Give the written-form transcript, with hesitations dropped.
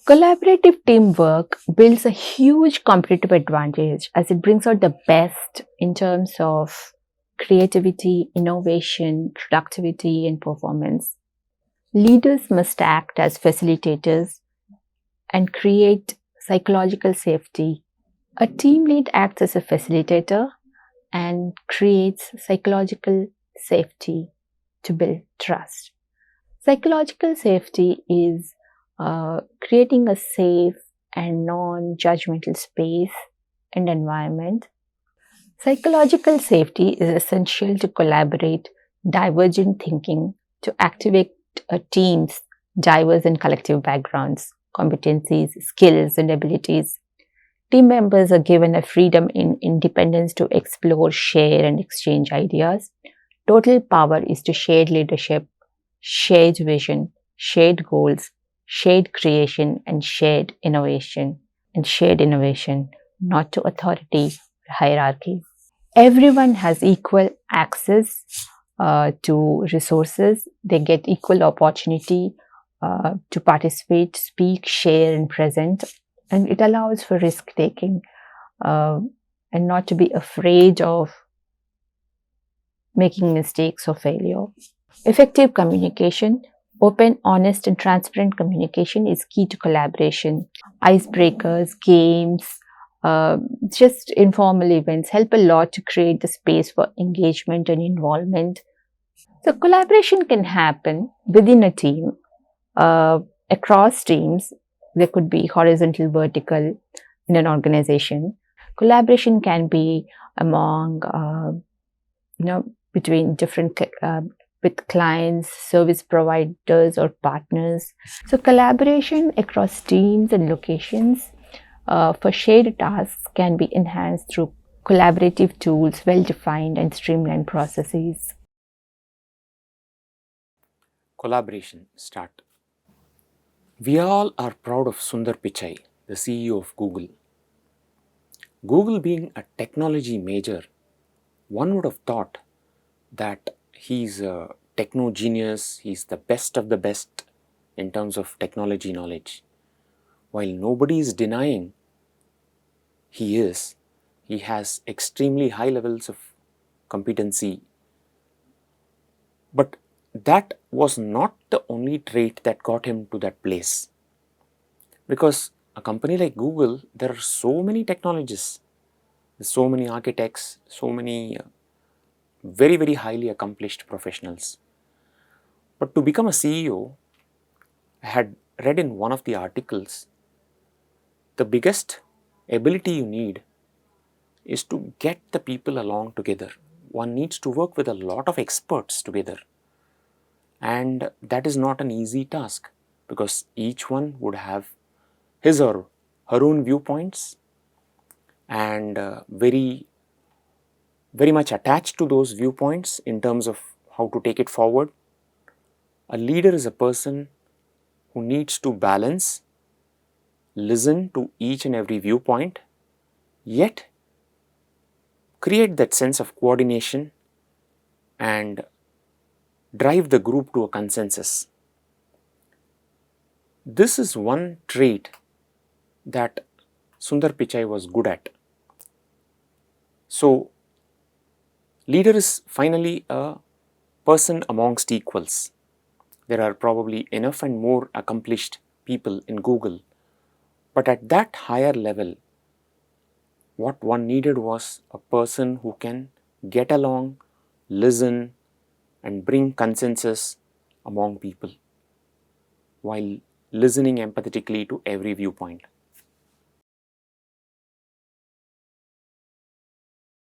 Collaborative teamwork builds a huge competitive advantage as it brings out the best in terms of creativity, innovation, productivity, and performance. Leaders must act as facilitators and create psychological safety. A team lead acts as a facilitator and creates psychological safety to build trust. Psychological safety is creating a safe and non judgmental space and environment. Psychological safety is essential to collaborate divergent thinking to activate a team's diverse and collective backgrounds, competencies, skills, and abilities. Team members are given a freedom and independence to explore, share, and exchange ideas. Total power is to shared leadership, shared vision, shared goals, shared creation, and shared innovation. Not to authority or hierarchy. Everyone has equal access to resources. They get equal opportunity to participate, speak, share, and present. And it allows for risk taking and not to be afraid of making mistakes or failure. Effective communication, open, honest, and transparent communication is key to collaboration. Icebreakers, games, just informal events help a lot to create the space for engagement and involvement. So, collaboration can happen within a team, across teams. There could be horizontal, vertical in an organization. Collaboration can be among, between different with clients, service providers, or partners. So, collaboration across teams and locations for shared tasks can be enhanced through collaborative tools, well-defined and streamlined processes. Collaboration start. We all are proud of Sundar Pichai, the CEO of Google. Google being a technology major, one would have thought that he's a techno genius, he's the best of the best in terms of technology knowledge. While nobody is denying he has extremely high levels of competency. But that was not the only trait that got him to that place. Because a company like Google, there are so many technologists, so many architects, so many very, very highly accomplished professionals. But to become a CEO, I had read in one of the articles, the biggest ability you need is to get the people along together. One needs to work with a lot of experts together. And that is not an easy task because each one would have his or her own viewpoints and very much attached to those viewpoints in terms of how to take it forward. A leader is a person who needs to balance, listen to each and every viewpoint, yet create that sense of coordination and drive the group to a consensus. This is one trait that Sundar Pichai was good at. So, leader is finally a person amongst equals. There are probably enough and more accomplished people in Google, but at that higher level, what one needed was a person who can get along, listen, and bring consensus among people while listening empathetically to every viewpoint.